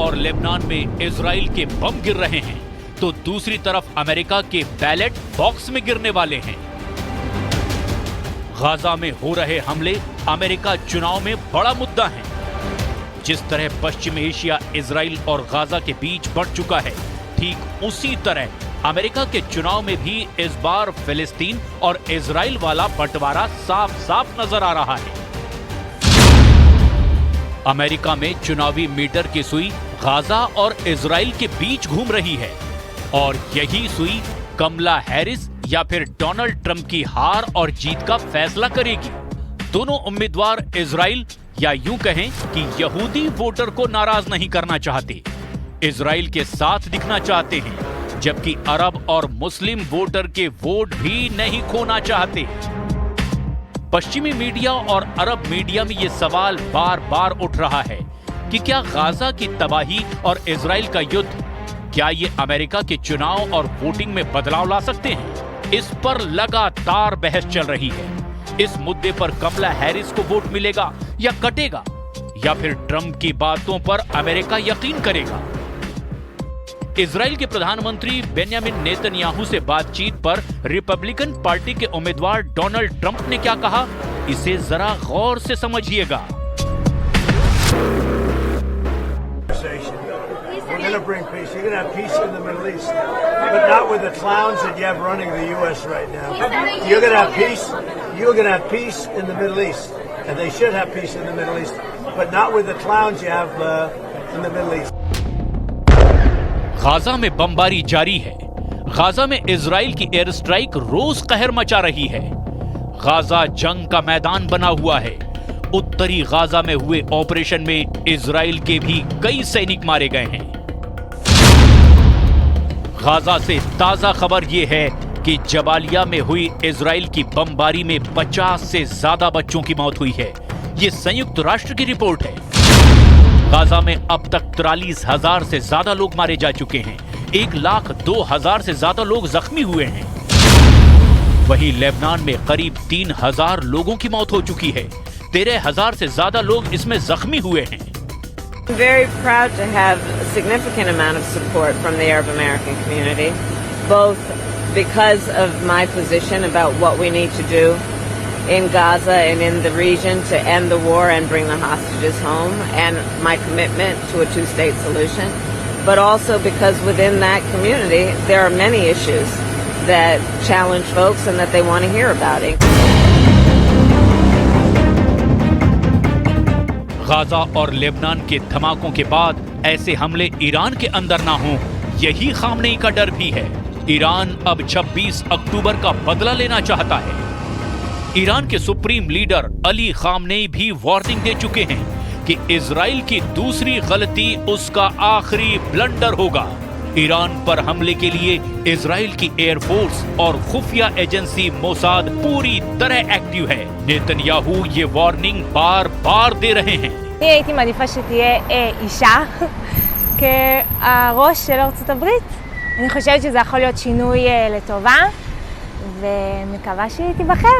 और लेबनान में इजराइल के बम गिर रहे हैं तो दूसरी तरफ अमेरिका के बैलेट बॉक्स में गिरने वाले हैं। गाजा में हो रहे हमले अमेरिका चुनाव में बड़ा मुद्दा है। जिस तरह पश्चिमी एशिया इजराइल और गाजा के बीच बढ़ चुका है, ठीक उसी तरह अमेरिका के चुनाव में भी इस बार फिलिस्तीन और इजराइल वाला बंटवारा साफ साफ नजर आ रहा है। अमेरिका में चुनावी मीटर की सुई गाजा और इजराइल के बीच घूम रही है और यही सुई कमला हैरिस या फिर डोनाल्ड ट्रंप की हार और जीत का फैसला करेगी। दोनों उम्मीदवार इजराइल या यूं कहें कि यहूदी वोटर को नाराज नहीं करना चाहते, इजराइल के साथ दिखना चाहते हैं, जबकि अरब और मुस्लिम वोटर के वोट भी नहीं खोना चाहते। पश्चिमी मीडिया और अरब मीडिया में यह सवाल बार बार उठ रहा है कि क्या गाजा की तबाही और इजराइल का युद्ध, क्या ये अमेरिका के चुनाव और वोटिंग में बदलाव ला सकते हैं? इस पर लगातार बहस चल रही है। इस मुद्दे पर कमला हैरिस को वोट मिलेगा या कटेगा, या फिर ट्रंप की बातों पर अमेरिका यकीन करेगा? इजराइल के प्रधानमंत्री बेंयामिन नेतन्याहू से बातचीत पर रिपब्लिकन पार्टी के उम्मीदवार डोनाल्ड ट्रंप ने क्या कहा, इसे जरा गौर से समझिएगा। We're going to bring peace. You're going to have peace in the Middle East, but not with the clowns that you have running the U.S. right now. You're going to have peace. You're going to have peace in the Middle East, and they should have peace in the Middle East, but not with the clowns you have in the Middle East. Gaza में बमबारी जारी है। Gaza में Israel की air strike रोज कहर मचा रही है। गाजा जंग का मैदान बना हुआ है। उत्तरी गाजा में हुए ऑपरेशन में इजराइल के भी कई सैनिक मारे गए हैं। गाजा से ताजा खबर यह है कि जबालिया में हुई इजराइल की बमबारी में 50 से ज्यादा बच्चों की मौत हुई है। यह संयुक्त राष्ट्र की रिपोर्ट है। गाजा में अब तक 43,000 से ज्यादा लोग मारे जा चुके हैं। 1,02,000 से ज्यादा लोग जख्मी हुए हैं। वहीं लेबनान में करीब 3,000 लोगों की मौत हो चुकी है। 13,000 से ज्यादा लोग इसमें जख्मी हुए हैं। I'm very proud to have a significant amount of support from the Arab American community, both because of my position about what we need to do in Gaza and in the region to end the war and bring the hostages home, and my commitment to a two-state solution, but also because within that community there are many issues that challenge folks and that they want to hear about it. Gaza और Lebanon के धमाकों के बाद ऐसे हमले Iran के अंदर ना हों, यही खामनेई का डर भी है। ईरान अब 26 अक्टूबर का बदला लेना चाहता है। ईरान के सुप्रीम लीडर अली खामनेई भी वार्निंग दे चुके हैं कि इजराइल की दूसरी गलती उसका आखिरी ब्लंडर होगा। ईरान पर हमले के लिए इजराइल की एयरफोर्स और खुफिया एजेंसी मोसाद पूरी तरह एक्टिव है। नेतन्याहू ये वार्निंग बार बार दे रहे हैं। אני הייתי מעדיפה שתהיה אישה כראש של ארצות הברית. אני חושבת שזה יכול להיות שינוי לטובה, ומקווה שהיא תיבחר.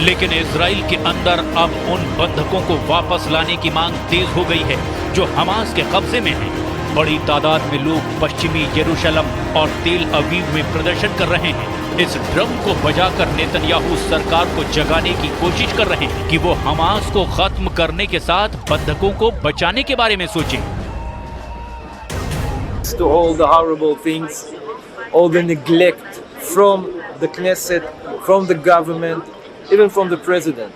लेकिन इजराइल के अंदर अब उन बंधकों को वापस लाने की मांग तेज हो गई है जो हमास के कब्जे में हैं। बड़ी तादाद में लोग पश्चिमी यरूशलेम और तेल अवीव में प्रदर्शन कर रहे हैं। इस ड्रम को बजाकर नेतन्याहू सरकार को जगाने की कोशिश कर रहे हैं कि वो हमास को खत्म करने के साथ बंधकों को बचाने के बारे में सोचे। To all the horrible things, all the neglect from the Knesset, from the government, even from the president,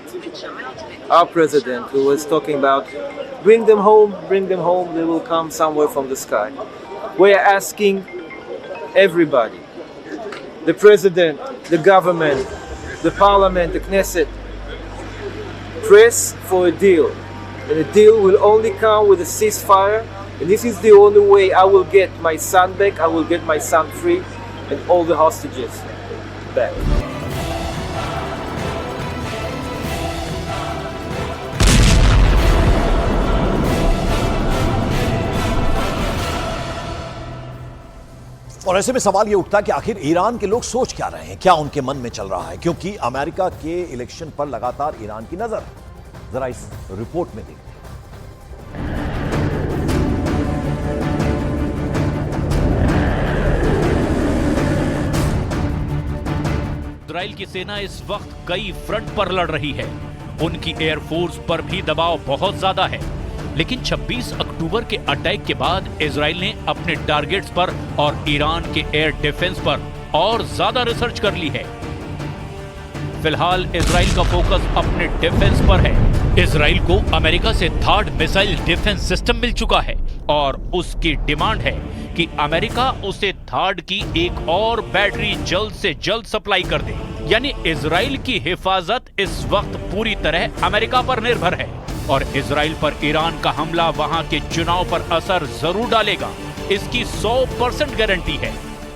our president, who was talking about bring them home, they will come somewhere from the sky. We are asking everybody, the president, the government, the parliament, the Knesset, press for a deal. And a deal will only come with a ceasefire. And this is the only way I will get my son back, I will get my son free, and all the hostages back. और ऐसे में सवाल यह उठता है कि आखिर Iran के लोग सोच क्या रहे हैं, क्या उनके मन में चल रहा है, क्योंकि अमेरिका के इलेक्शन पर लगातार ईरान की नजर। जरा इस रिपोर्ट में देखते हैं। इजराइल की सेना इस वक्त कई फ्रंट पर लड़ रही है। उनकी एयरफोर्स पर भी दबाव बहुत ज्यादा है, लेकिन 26 अक्टूबर के अटैक के बाद इजराइल ने अपने टारगेट्स पर और ईरान के एयर डिफेंस पर और ज्यादा रिसर्च कर ली है। फिलहाल इजराइल का फोकस अपने डिफेंस पर है। इजराइल को अमेरिका से थर्ड मिसाइल डिफेंस सिस्टम मिल चुका है और उसकी डिमांड है कि अमेरिका उसे थर्ड की एक और बैटरी जल्द से जल्द सप्लाई कर दे। यानी इजराइल की हिफाजत इस वक्त पूरी तरह अमेरिका पर निर्भर है और इजराइल पर ईरान का हमला वहां के चुनाव पर असर जरूर डालेगा, इसकी 100% गारंटी है।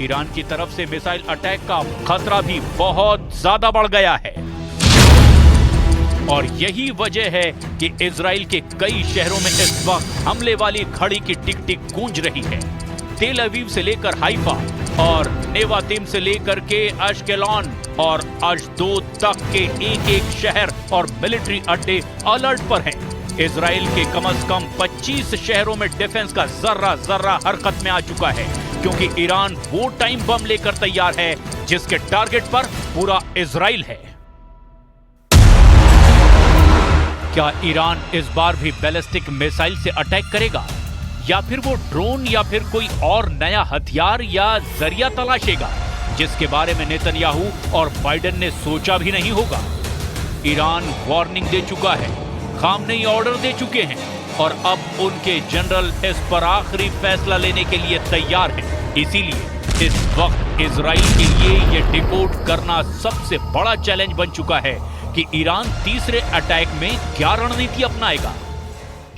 ईरान की तरफ से मिसाइल अटैक का खतरा भी बहुत ज्यादा बढ़ गया है और यही वजह है कि इजराइल के कई शहरों में इस वक्त हमले वाली घड़ी की टिक टिक गूंज रही है। तेल अवीव से लेकर हाइफा और नेवातिम से लेकर के अश्केलॉन और अशदोद तक के एक-एक शहर और मिलिट्री अड्डे अलर्ट पर हैं। इजराइल के कम से कम 25 शहरों में डिफेंस का जर्रा हरकत में आ चुका है, क्योंकि ईरान वो टाइम बम लेकर तैयार है जिसके टारगेट पर पूरा इजराइल है। क्या ईरान इस बार भी बैलिस्टिक मिसाइल से अटैक करेगा या फिर वो ड्रोन या फिर कोई और नया हथियार या जरिया तलाशेगा जिसके बारे में नेतन्याहू और बाइडेन ने सोचा भी नहीं होगा। ईरान वार्निंग दे चुका है, खामनेई ऑर्डर दे चुके हैं और अब उनके जनरल इस पर आखिरी फैसला लेने के लिए तैयार हैं। इसीलिए इस वक्त इजराइल के लिए ये डिकोड करना सबसे बड़ा चैलेंज बन चुका है कि ईरान तीसरे अटैक में क्या रणनीति अपनाएगा।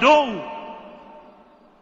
2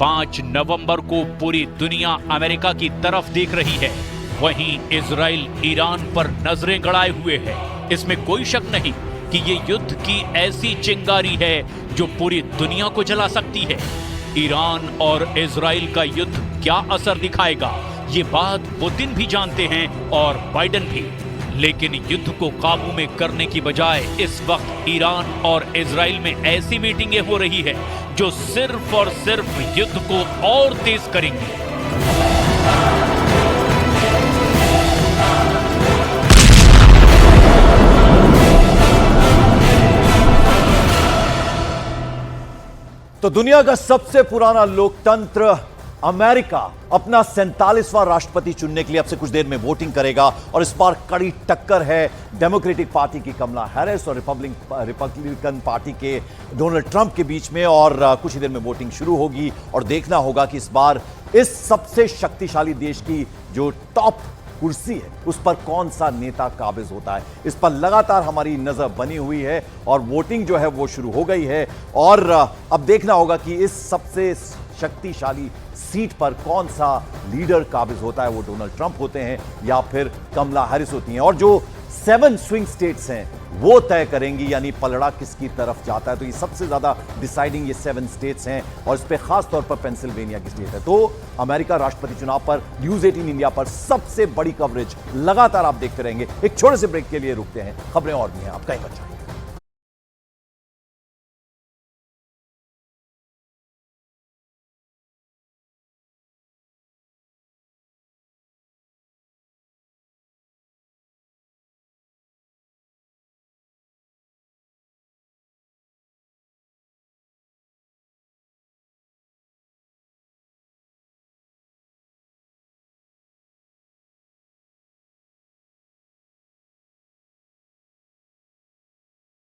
5 नवंबर को पूरी दुनिया अमेरिका की तरफ देख रही है, वहीं इजराइल ईरान पर नजरें गड़ाए हुए है। इसमें कोई शक नहीं कि ये युद्ध की ऐसी चिंगारी है जो पूरी दुनिया को जला सकती है। ईरान और इजराइल का युद्ध क्या असर दिखाएगा, ये बात पुतिन भी जानते हैं और बाइडेन भी। लेकिन युद्ध को काबू में करने की बजाय इस वक्त ईरान और इजराइल में ऐसी मीटिंगें हो रही है जो सिर्फ और सिर्फ युद्ध को और तेज करेंगी। तो दुनिया का सबसे पुराना लोकतंत्र अमेरिका अपना 47वां राष्ट्रपति चुनने के लिए अब से कुछ देर में वोटिंग करेगा और इस बार कड़ी टक्कर है डेमोक्रेटिक पार्टी की कमला हैरिस और रिपब्लिकन पार्टी के डोनाल्ड ट्रंप के बीच में। और कुछ ही देर में वोटिंग शुरू होगी और देखना होगा कि इस बार इस सबसे शक्तिशाली देश की जो टॉप कुर्सी है उस पर कौन सा नेता काबिज होता है। इस पर लगातार हमारी नजर बनी हुई है और वोटिंग जो है वो शुरू हो गई है और अब देखना होगा कि इस सबसे शक्तिशाली सीट पर कौन सा लीडर काबिज होता है, वो डोनाल्ड ट्रंप होते हैं या फिर कमला हैरिस होती हैं। और जो 7 स्विंग स्टेट्स हैं वो तय करेंगी, यानी पलड़ा किसकी तरफ जाता है। तो ये सबसे ज्यादा डिसाइडिंग ये 7 स्टेट्स हैं और इस पे खास तौर पर पेंसिल्वेनिया की स्टेट है। तो अमेरिका राष्ट्रपति चुनाव पर न्यूज़ 18 इंडिया पर सबसे बड़ी कवरेज लगातार आप देखते रहेंगे। एक छोटे से ब्रेक के लिए रुकते हैं, खबरें और भी हैं, आप कहीं मत जाइए।